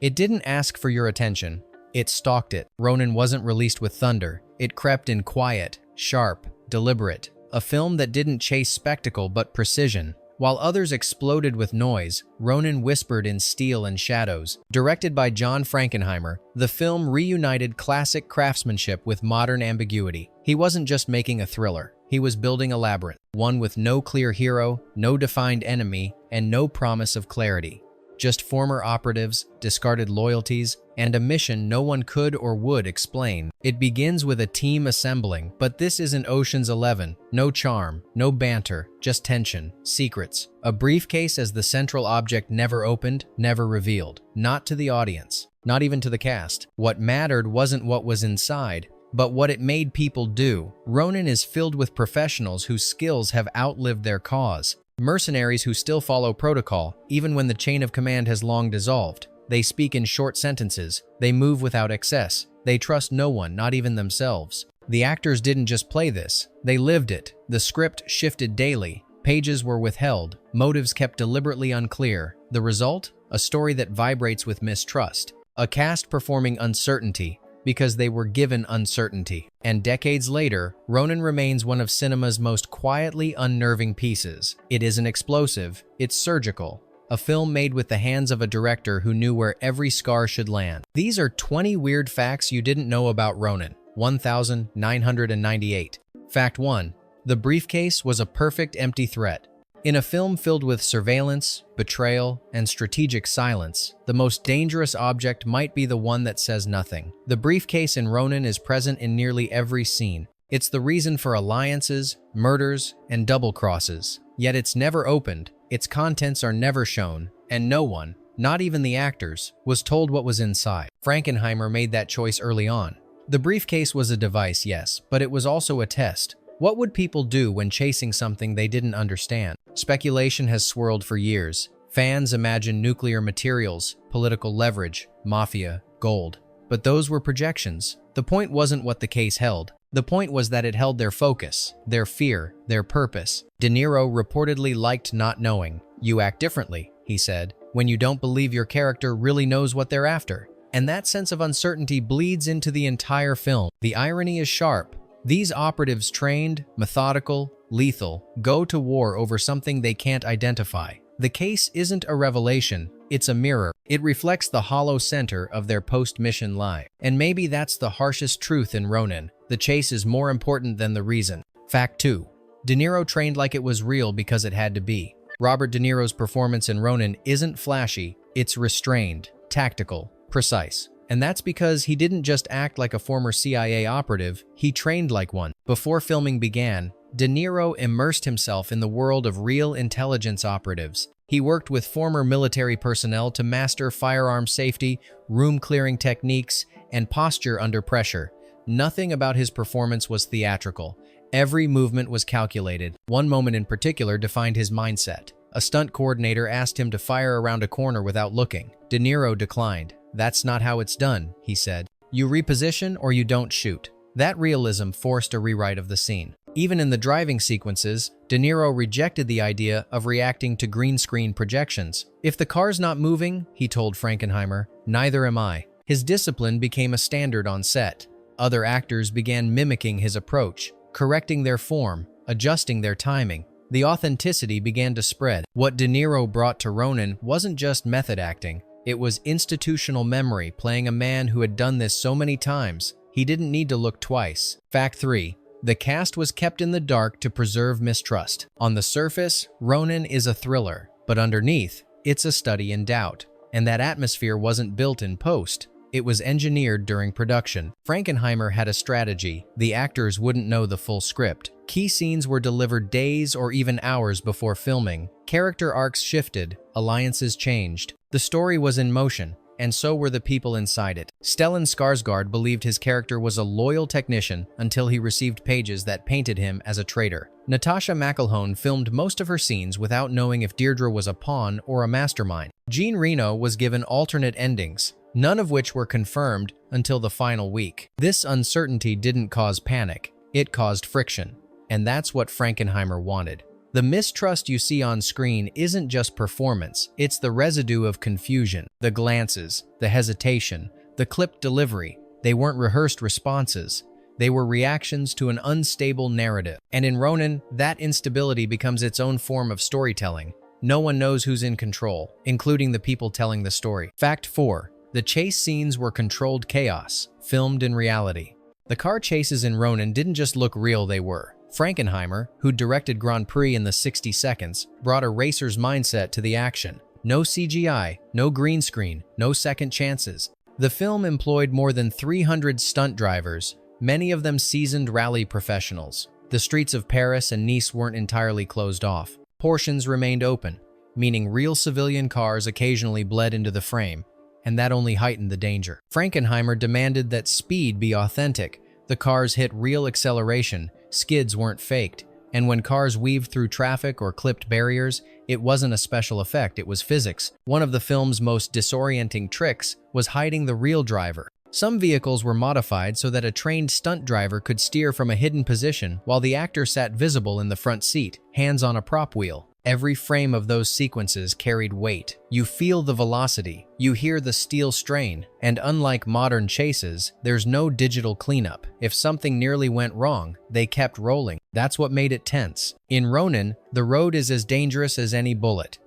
It didn't ask for your attention. It stalked it. Ronin wasn't released with thunder. It crept in quiet, sharp, deliberate. A film that didn't chase spectacle but precision. While others exploded with noise, Ronin whispered in steel and shadows. Directed by John Frankenheimer, the film reunited classic craftsmanship with modern ambiguity. He wasn't just making a thriller. He was building a labyrinth, one with no clear hero, no defined enemy, and no promise of clarity. Just former operatives, discarded loyalties, and a mission no one could or would explain. It begins with a team assembling, but this isn't Ocean's 11. No charm, no banter, just tension, secrets. A briefcase as the central object never opened, never revealed. Not to the audience, not even to the cast. What mattered wasn't what was inside, but what it made people do. Ronin is filled with professionals whose skills have outlived their cause. Mercenaries who still follow protocol, even when the chain of command has long dissolved. They speak in short sentences. They move without excess. They trust no one, not even themselves. The actors didn't just play this. They lived it. The script shifted daily. Pages were withheld. Motives kept deliberately unclear. The result? A story that vibrates with mistrust. A cast performing uncertainty, because they were given uncertainty. And decades later, Ronin remains one of cinema's most quietly unnerving pieces. It isn't explosive, it's surgical. A film made with the hands of a director who knew where every scar should land. These are 20 weird facts you didn't know about Ronin. 1998. Fact 1. The briefcase was a perfect empty threat. In a film filled with surveillance, betrayal, and strategic silence, the most dangerous object might be the one that says nothing. The briefcase in Ronin is present in nearly every scene. It's the reason for alliances, murders, and double crosses. Yet it's never opened, its contents are never shown, and no one, not even the actors, was told what was inside. Frankenheimer made that choice early on. The briefcase was a device, yes, but it was also a test. What would people do when chasing something they didn't understand? Speculation has swirled for years. Fans imagine nuclear materials, political leverage, mafia, gold. But those were projections. The point wasn't what the case held. The point was that it held their focus, their fear, their purpose. De Niro reportedly liked not knowing. "You act differently," he said, "when you don't believe your character really knows what they're after." And that sense of uncertainty bleeds into the entire film. The irony is sharp. These operatives, trained, methodical, lethal, go to war over something they can't identify. The case isn't a revelation, it's a mirror. It reflects the hollow center of their post-mission lie. And maybe that's the harshest truth in Ronin. The chase is more important than the reason. Fact 2. De Niro trained like it was real because it had to be. Robert De Niro's performance in Ronin isn't flashy, it's restrained, tactical, precise. And that's because he didn't just act like a former CIA operative, he trained like one. Before filming began, De Niro immersed himself in the world of real intelligence operatives. He worked with former military personnel to master firearm safety, room-clearing techniques, and posture under pressure. Nothing about his performance was theatrical. Every movement was calculated. One moment in particular defined his mindset. A stunt coordinator asked him to fire around a corner without looking. De Niro declined. "That's not how it's done," he said. "You reposition or you don't shoot." That realism forced a rewrite of the scene. Even in the driving sequences, De Niro rejected the idea of reacting to green screen projections. "If the car's not moving," he told Frankenheimer, "neither am I." His discipline became a standard on set. Other actors began mimicking his approach, correcting their form, adjusting their timing. The authenticity began to spread. What De Niro brought to Ronin wasn't just method acting. It was institutional memory, playing a man who had done this so many times, he didn't need to look twice. Fact 3. The cast was kept in the dark to preserve mistrust. On the surface, Ronin is a thriller, but underneath, it's a study in doubt. And that atmosphere wasn't built in post. It was engineered during production. Frankenheimer had a strategy. The actors wouldn't know the full script. Key scenes were delivered days or even hours before filming. Character arcs shifted, alliances changed. The story was in motion, and so were the people inside it. Stellan Skarsgård believed his character was a loyal technician until he received pages that painted him as a traitor. Natasha McElhone filmed most of her scenes without knowing if Deirdre was a pawn or a mastermind. Jean Reno was given alternate endings, none of which were confirmed until the final week. This uncertainty didn't cause panic, it caused friction. And that's what Frankenheimer wanted. The mistrust you see on screen isn't just performance, it's the residue of confusion. The glances, the hesitation, the clipped delivery, they weren't rehearsed responses. They were reactions to an unstable narrative. And in Ronin, that instability becomes its own form of storytelling. No one knows who's in control, including the people telling the story. Fact 4. The chase scenes were controlled chaos, filmed in reality. The car chases in Ronin didn't just look real, they were. Frankenheimer, who directed Grand Prix in the 60 seconds, brought a racer's mindset to the action. No CGI, no green screen, no second chances. The film employed more than 300 stunt drivers, many of them seasoned rally professionals. The streets of Paris and Nice weren't entirely closed off. Portions remained open, meaning real civilian cars occasionally bled into the frame, and that only heightened the danger. Frankenheimer demanded that speed be authentic. The cars hit real acceleration, skids weren't faked, and when cars weaved through traffic or clipped barriers, it wasn't a special effect, it was physics. One of the film's most disorienting tricks was hiding the real driver. Some vehicles were modified so that a trained stunt driver could steer from a hidden position while the actor sat visible in the front seat, hands on a prop wheel. Every frame of those sequences carried weight. You feel the velocity, you hear the steel strain, and unlike modern chases, there's no digital cleanup. If something nearly went wrong, they kept rolling. That's what made it tense. In Ronin, the road is as dangerous as any bullet,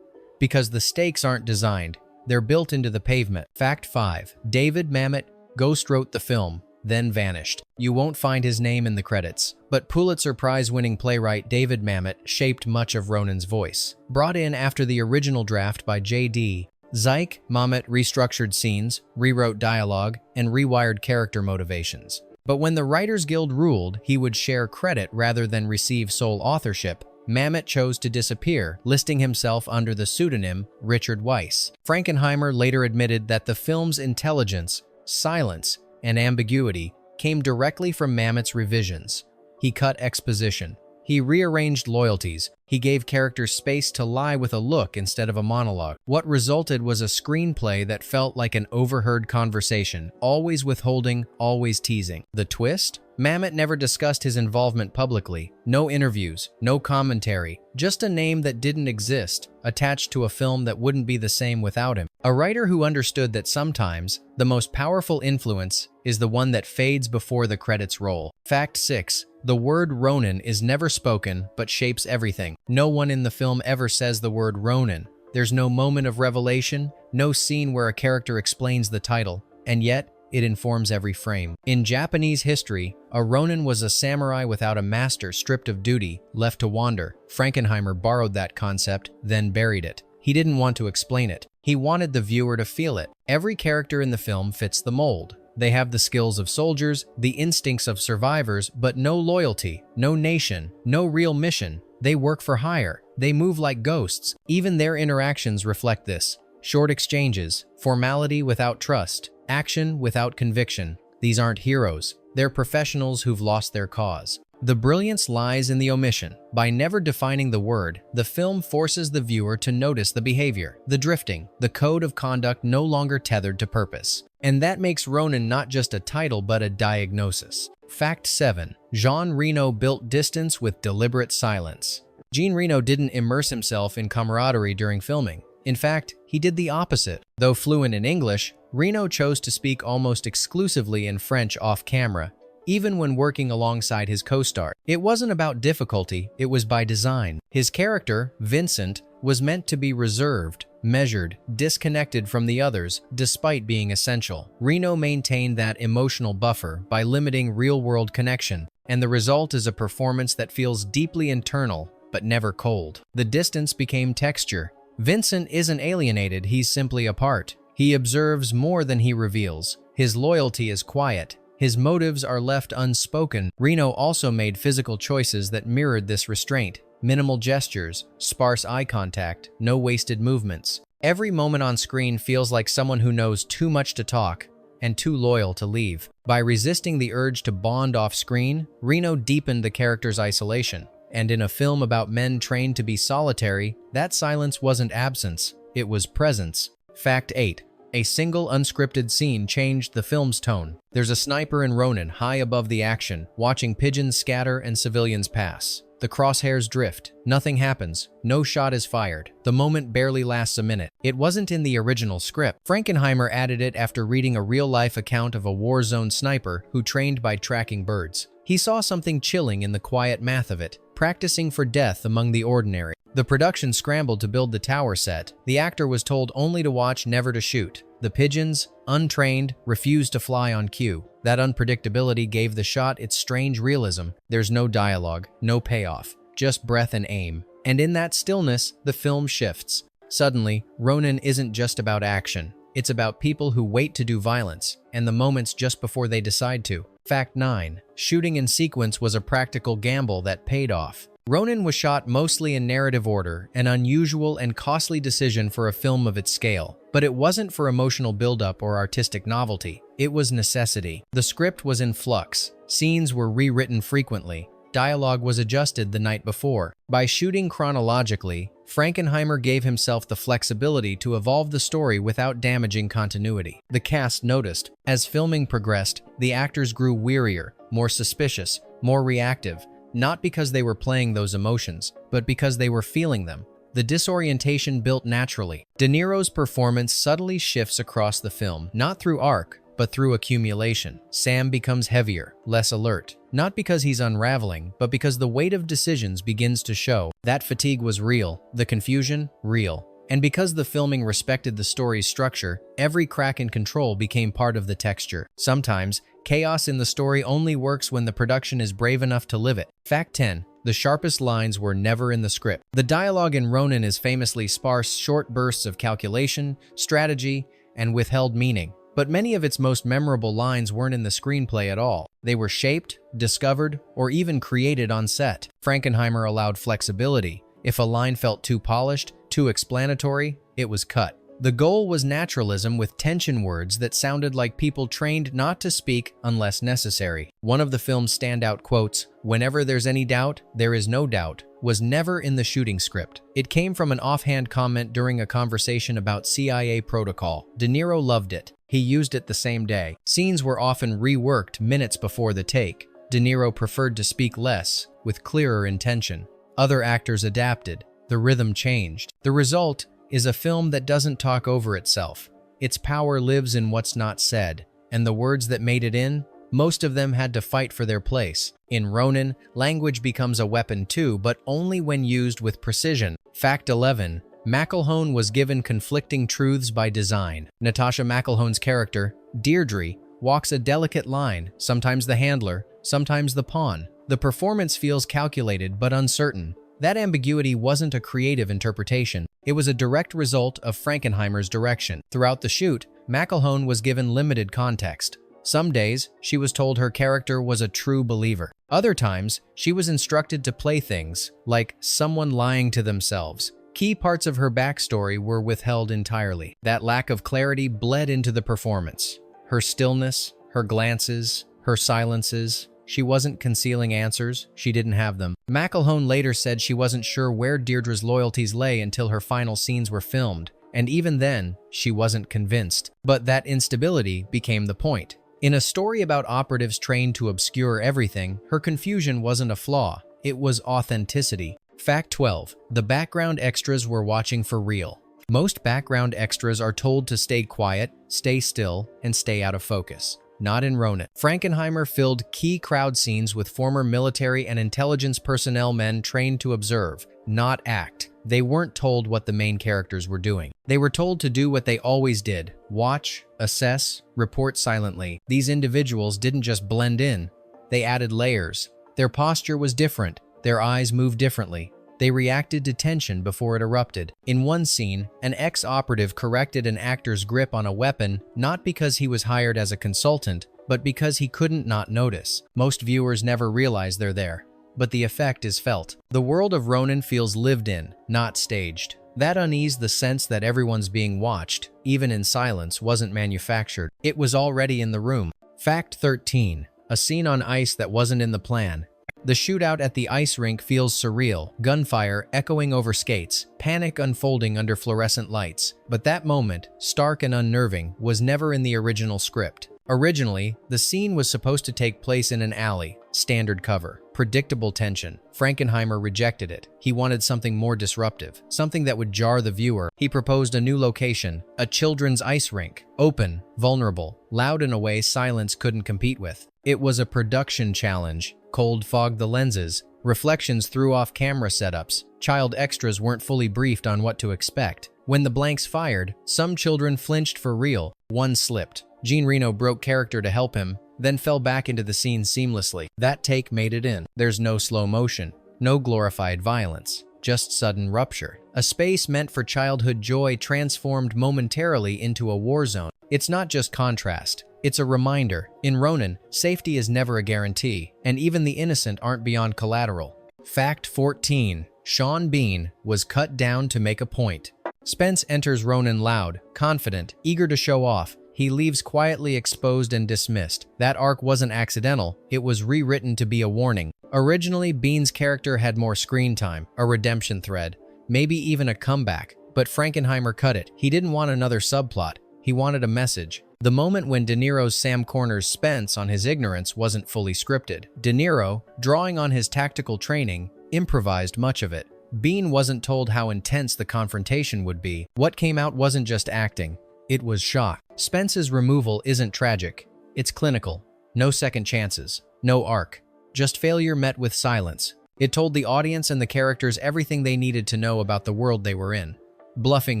because the stakes aren't designed, they're built into the pavement. Fact 5. David Mamet ghost-wrote the film, then vanished. You won't find his name in the credits, but Pulitzer Prize-winning playwright David Mamet shaped much of Ronin's voice. Brought in after the original draft by J.D. Zeik, Mamet restructured scenes, rewrote dialogue, and rewired character motivations. But when the Writers Guild ruled he would share credit rather than receive sole authorship, Mamet chose to disappear, listing himself under the pseudonym Richard Weiss. Frankenheimer later admitted that the film's intelligence, silence, and ambiguity came directly from Mamet's revisions. He cut exposition. He rearranged loyalties. He gave characters space to lie with a look instead of a monologue. What resulted was a screenplay that felt like an overheard conversation, always withholding, always teasing. The twist? Mamet never discussed his involvement publicly. No interviews, no commentary, just a name that didn't exist, attached to a film that wouldn't be the same without him. A writer who understood that sometimes the most powerful influence is the one that fades before the credits roll. Fact 6. The word Ronin is never spoken but shapes everything. No one in the film ever says the word Ronin. There's no moment of revelation, no scene where a character explains the title, and yet it informs every frame. In Japanese history, a Ronin was a samurai without a master, stripped of duty, left to wander. Frankenheimer borrowed that concept, then buried it. He didn't want to explain it. He wanted the viewer to feel it. Every character in the film fits the mold. They have the skills of soldiers, the instincts of survivors, but no loyalty, no nation, no real mission. They work for hire. They move like ghosts. Even their interactions reflect this. Short exchanges, formality without trust, action without conviction. These aren't heroes. They're professionals who've lost their cause. The brilliance lies in the omission. By never defining the word, the film forces the viewer to notice the behavior, the drifting, the code of conduct no longer tethered to purpose. And that makes Ronin not just a title but a diagnosis. Fact 7. Jean Reno built distance with deliberate silence. Jean Reno didn't immerse himself in camaraderie during filming. In fact, he did the opposite. Though fluent in English, Reno chose to speak almost exclusively in French off-camera, even when working alongside his co-star. It wasn't about difficulty, it was by design. His character, Vincent, was meant to be reserved, measured, disconnected from the others, despite being essential. Reno maintained that emotional buffer by limiting real-world connection, and the result is a performance that feels deeply internal, but never cold. The distance became texture. Vincent isn't alienated, he's simply apart. He observes more than he reveals. His loyalty is quiet. His motives are left unspoken. Reno also made physical choices that mirrored this restraint. Minimal gestures, sparse eye contact, no wasted movements. Every moment on screen feels like someone who knows too much to talk and too loyal to leave. By resisting the urge to bond off-screen, Reno deepened the character's isolation. And in a film about men trained to be solitary, that silence wasn't absence, it was presence. Fact 8. A single unscripted scene changed the film's tone. There's a sniper in Ronin high above the action, watching pigeons scatter and civilians pass. The crosshairs drift. Nothing happens. No shot is fired. The moment barely lasts a minute. It wasn't in the original script. Frankenheimer added it after reading a real-life account of a war zone sniper who trained by tracking birds. He saw something chilling in the quiet math of it, practicing for death among the ordinary. The production scrambled to build the tower set. The actor was told only to watch, never to shoot. The pigeons, untrained, refused to fly on cue. That unpredictability gave the shot its strange realism. There's no dialogue, no payoff, just breath and aim. And in that stillness, the film shifts. Suddenly, Ronin isn't just about action. It's about people who wait to do violence, and the moments just before they decide to. Fact 9. Shooting in sequence was a practical gamble that paid off. Ronin was shot mostly in narrative order, an unusual and costly decision for a film of its scale. But it wasn't for emotional buildup or artistic novelty. It was necessity. The script was in flux. Scenes were rewritten frequently. Dialogue was adjusted the night before. By shooting chronologically, Frankenheimer gave himself the flexibility to evolve the story without damaging continuity. The cast noticed. As filming progressed, the actors grew wearier, more suspicious, more reactive, not because they were playing those emotions, but because they were feeling them. The disorientation built naturally. De Niro's performance subtly shifts across the film, not through arc, but through accumulation. Sam becomes heavier, less alert, not because he's unraveling, but because the weight of decisions begins to show. That fatigue was real, the confusion, real. And because the filming respected the story's structure, every crack in control became part of the texture. Sometimes, chaos in the story only works when the production is brave enough to live it. Fact 10. The sharpest lines were never in the script. The dialogue in Ronin is famously sparse, short bursts of calculation, strategy, and withheld meaning. But many of its most memorable lines weren't in the screenplay at all. They were shaped, discovered, or even created on set. Frankenheimer allowed flexibility. If a line felt too polished, too explanatory, it was cut. The goal was naturalism with tension words that sounded like people trained not to speak unless necessary. One of the film's standout quotes, "Whenever there's any doubt, there is no doubt," was never in the shooting script. It came from an offhand comment during a conversation about CIA protocol. De Niro loved it. He used it the same day. Scenes were often reworked minutes before the take. De Niro preferred to speak less, with clearer intention. Other actors adapted. The rhythm changed. The result is a film that doesn't talk over itself. Its power lives in what's not said, and the words that made it in, most of them had to fight for their place. In Ronin, language becomes a weapon too, but only when used with precision. Fact 11. McElhone was given conflicting truths by design. Natasha McElhone's character, Deirdre, walks a delicate line, sometimes the handler, sometimes the pawn. The performance feels calculated but uncertain. That ambiguity wasn't a creative interpretation. It was a direct result of Frankenheimer's direction. Throughout the shoot, McElhone was given limited context. Some days, she was told her character was a true believer. Other times, she was instructed to play things, like someone lying to themselves. Key parts of her backstory were withheld entirely. That lack of clarity bled into the performance. Her stillness, her glances, her silences. She wasn't concealing answers, she didn't have them. McElhone later said she wasn't sure where Deirdre's loyalties lay until her final scenes were filmed, and even then, she wasn't convinced. But that instability became the point. In a story about operatives trained to obscure everything, her confusion wasn't a flaw, it was authenticity. Fact 12. The background extras were watching for real. Most background extras are told to stay quiet, stay still, and stay out of focus. Not in Ronin. Frankenheimer filled key crowd scenes with former military and intelligence personnel men trained to observe, not act. They weren't told what the main characters were doing. They were told to do what they always did: watch, assess, report silently. These individuals didn't just blend in, they added layers. Their posture was different, their eyes moved differently. They reacted to tension before it erupted. In one scene, an ex-operative corrected an actor's grip on a weapon not because he was hired as a consultant, but because he couldn't not notice. Most viewers never realize they're there, but the effect is felt. The world of Ronin feels lived in, not staged. That unease, the sense that everyone's being watched, even in silence, wasn't manufactured. It was already in the room. Fact 13. A scene on ice that wasn't in the plan. The shootout at the ice rink feels surreal, gunfire echoing over skates, panic unfolding under fluorescent lights. But that moment, stark and unnerving, was never in the original script. Originally, the scene was supposed to take place in an alley, standard cover, predictable tension. Frankenheimer rejected it. He wanted something more disruptive, something that would jar the viewer. He proposed a new location, a children's ice rink, open, vulnerable, loud in a way silence couldn't compete with. It was a production challenge. Cold fogged the lenses, reflections threw off camera setups, child extras weren't fully briefed on what to expect. When the blanks fired, some children flinched for real. One slipped. Jean Reno broke character to help him, then fell back into the scene seamlessly. That take made it in. There's no slow motion, no glorified violence, just sudden rupture. A space meant for childhood joy transformed momentarily into a war zone. It's not just contrast, it's a reminder. In Ronin, safety is never a guarantee, and even the innocent aren't beyond collateral. Fact 14. Sean Bean was cut down to make a point. Spence enters Ronin loud, confident, eager to show off. He leaves quietly exposed and dismissed. That arc wasn't accidental, it was rewritten to be a warning. Originally, Bean's character had more screen time, a redemption thread, maybe even a comeback, but Frankenheimer cut it. He didn't want another subplot, he wanted a message. The moment when De Niro's Sam corners Spence on his ignorance wasn't fully scripted. De Niro, drawing on his tactical training, improvised much of it. Bean wasn't told how intense the confrontation would be. What came out wasn't just acting, it was shock. Spence's removal isn't tragic, it's clinical. No second chances, no arc, just failure met with silence. It told the audience and the characters everything they needed to know about the world they were in. Bluffing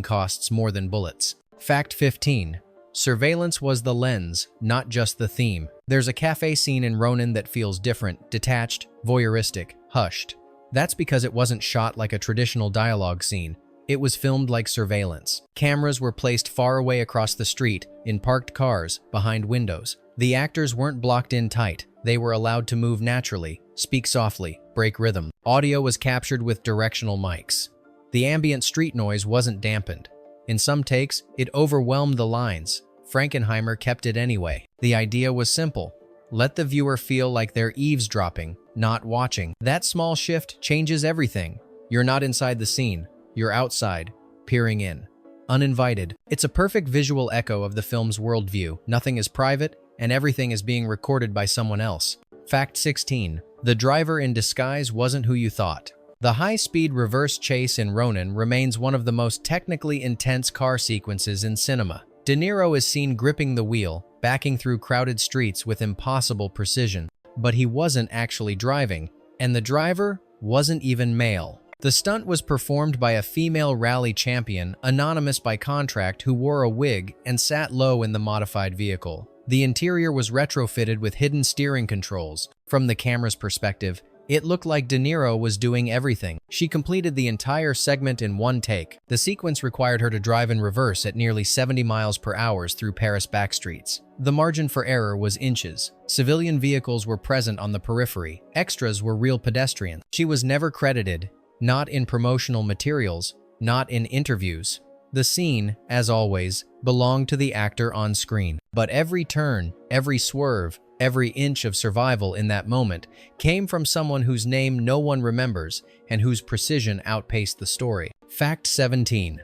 costs more than bullets. Fact 15. Surveillance was the lens, not just the theme. There's a cafe scene in Ronin that feels different, detached, voyeuristic, hushed. That's because it wasn't shot like a traditional dialogue scene. It was filmed like surveillance. Cameras were placed far away across the street, in parked cars, behind windows. The actors weren't blocked in tight. They were allowed to move naturally, speak softly, break rhythm. Audio was captured with directional mics. The ambient street noise wasn't dampened. In some takes, it overwhelmed the lines. Frankenheimer kept it anyway. The idea was simple. Let the viewer feel like they're eavesdropping, not watching. That small shift changes everything. You're not inside the scene. You're outside, peering in. Uninvited. It's a perfect visual echo of the film's worldview. Nothing is private, and everything is being recorded by someone else. Fact 16. The driver in disguise wasn't who you thought. The high-speed reverse chase in Ronin remains one of the most technically intense car sequences in cinema. De Niro is seen gripping the wheel, backing through crowded streets with impossible precision. But he wasn't actually driving, and the driver wasn't even male. The stunt was performed by a female rally champion, anonymous by contract, who wore a wig and sat low in the modified vehicle. The interior was retrofitted with hidden steering controls. From the camera's perspective, it looked like De Niro was doing everything. She completed the entire segment in one take. The sequence required her to drive in reverse at nearly 70 miles per hour through Paris backstreets. The margin for error was inches. Civilian vehicles were present on the periphery. Extras were real pedestrians. She was never credited. Not in promotional materials, not in interviews. The scene, as always, belonged to the actor on screen. But every turn, every swerve, every inch of survival in that moment came from someone whose name no one remembers and whose precision outpaced the story. Fact 17.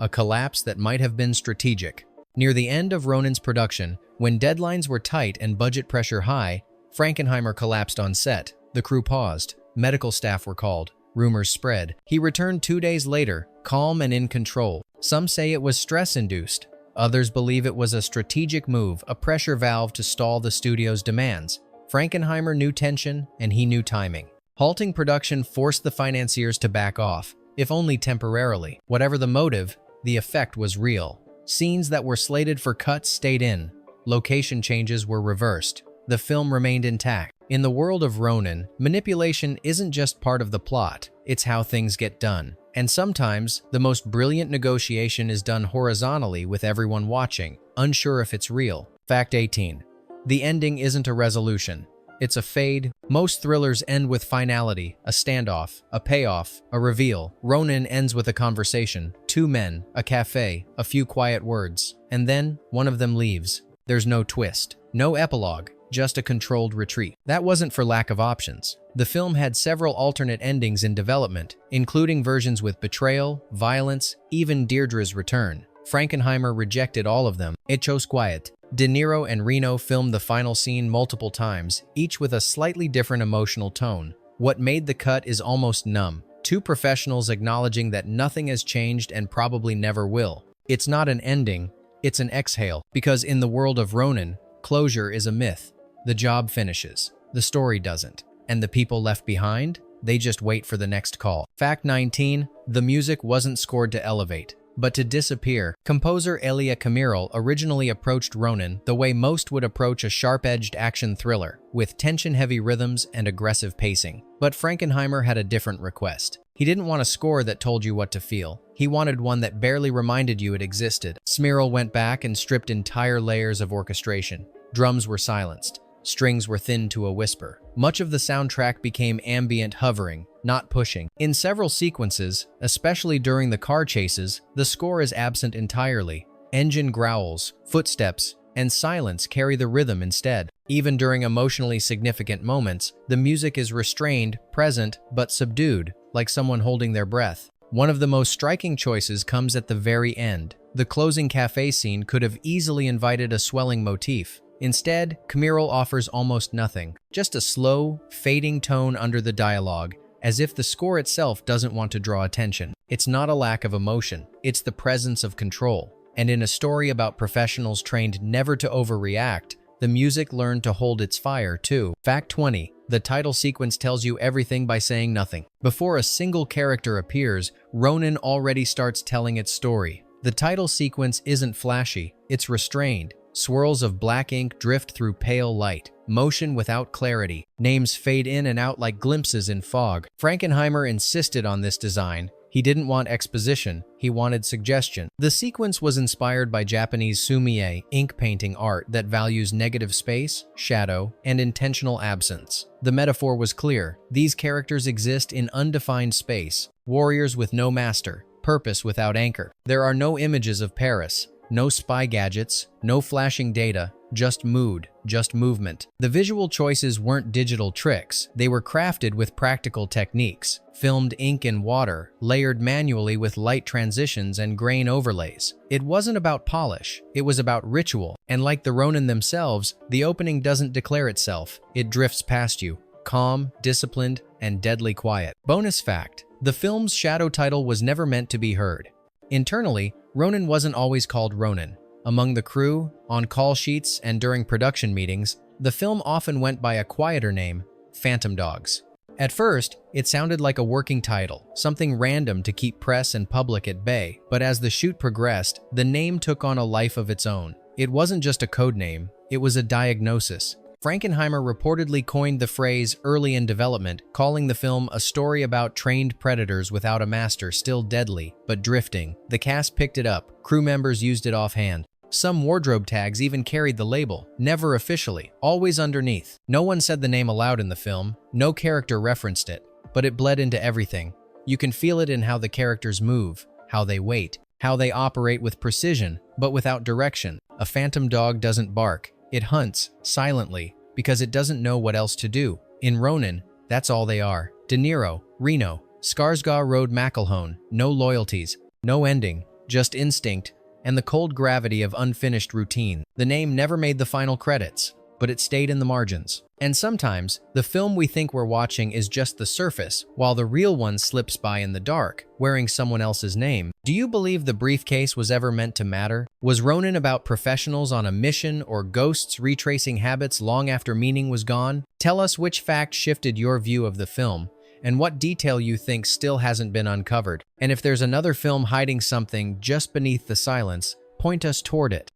A collapse that might have been strategic. Near the end of Ronin's production, when deadlines were tight and budget pressure high, Frankenheimer collapsed on set. The crew paused. Medical staff were called. Rumors spread. He returned 2 days later, calm and in control. Some say it was stress-induced. Others believe it was a strategic move, a pressure valve to stall the studio's demands. Frankenheimer knew tension, and he knew timing. Halting production forced the financiers to back off, if only temporarily. Whatever the motive, the effect was real. Scenes that were slated for cuts stayed in. Location changes were reversed. The film remained intact. In the world of Ronin, manipulation isn't just part of the plot, it's how things get done. And sometimes, the most brilliant negotiation is done horizontally with everyone watching, unsure if it's real. Fact 18. The ending isn't a resolution. It's a fade. Most thrillers end with finality, a standoff, a payoff, a reveal. Ronin ends with a conversation. Two men, a cafe, a few quiet words. And then, one of them leaves. There's no twist, no epilogue. Just a controlled retreat. That wasn't for lack of options. The film had several alternate endings in development, including versions with betrayal, violence, even Deirdre's return. Frankenheimer rejected all of them. It chose quiet. De Niro and Reno filmed the final scene multiple times, each with a slightly different emotional tone. What made the cut is almost numb. Two professionals acknowledging that nothing has changed and probably never will. It's not an ending, it's an exhale. Because in the world of Ronin, closure is a myth. The job finishes, the story doesn't. And the people left behind? They just wait for the next call. Fact 19, the music wasn't scored to elevate, but to disappear. Composer Elia Kamiral originally approached Ronin the way most would approach a sharp-edged action thriller, with tension-heavy rhythms and aggressive pacing. But Frankenheimer had a different request. He didn't want a score that told you what to feel. He wanted one that barely reminded you it existed. Kamiral went back and stripped entire layers of orchestration. Drums were silenced. Strings were thinned to a whisper. Much of the soundtrack became ambient hovering, not pushing. In several sequences, especially during the car chases, the score is absent entirely. Engine growls, footsteps, and silence carry the rhythm instead. Even during emotionally significant moments, the music is restrained, present, but subdued, like someone holding their breath. One of the most striking choices comes at the very end. The closing cafe scene could have easily invited a swelling motif. Instead, Kamiral offers almost nothing, just a slow, fading tone under the dialogue, as if the score itself doesn't want to draw attention. It's not a lack of emotion, it's the presence of control. And in a story about professionals trained never to overreact, the music learned to hold its fire too. Fact 20. The title sequence tells you everything by saying nothing. Before a single character appears, Ronin already starts telling its story. The title sequence isn't flashy, it's restrained. Swirls of black ink drift through pale light, motion without clarity. Names fade in and out like glimpses in fog. Frankenheimer insisted on this design. He didn't want exposition, he wanted suggestion. The sequence was inspired by Japanese sumie ink painting art that values negative space, shadow, and intentional absence. The metaphor was clear. These characters exist in undefined space, warriors with no master, purpose without anchor. There are no images of Paris. No spy gadgets, no flashing data, just mood, just movement. The visual choices weren't digital tricks, they were crafted with practical techniques. Filmed ink and water, layered manually with light transitions and grain overlays. It wasn't about polish, it was about ritual. And like the Ronin themselves, the opening doesn't declare itself, it drifts past you, calm, disciplined, and deadly quiet. Bonus fact, the film's shadow title was never meant to be heard. Internally, Ronin wasn't always called Ronin. Among the crew, on call sheets, and during production meetings, the film often went by a quieter name, Phantom Dogs. At first, it sounded like a working title, something random to keep press and public at bay, but as the shoot progressed, the name took on a life of its own. It wasn't just a code name, it was a diagnosis. Frankenheimer reportedly coined the phrase early in development, calling the film a story about trained predators without a master, still deadly, but drifting. The cast picked it up, crew members used it offhand. Some wardrobe tags even carried the label, never officially, always underneath. No one said the name aloud in the film, no character referenced it, but it bled into everything. You can feel it in how the characters move, how they wait, how they operate with precision, but without direction. A phantom dog doesn't bark. It hunts, silently, because it doesn't know what else to do. In Ronin, that's all they are. De Niro, Reno, Skarsgård rode McElhone, no loyalties, no ending, just instinct, and the cold gravity of unfinished routine. The name never made the final credits, but it stayed in the margins. And sometimes, the film we think we're watching is just the surface, while the real one slips by in the dark, wearing someone else's name. Do you believe the briefcase was ever meant to matter? Was Ronin about professionals on a mission or ghosts retracing habits long after meaning was gone? Tell us which fact shifted your view of the film, and what detail you think still hasn't been uncovered. And if there's another film hiding something just beneath the silence, point us toward it.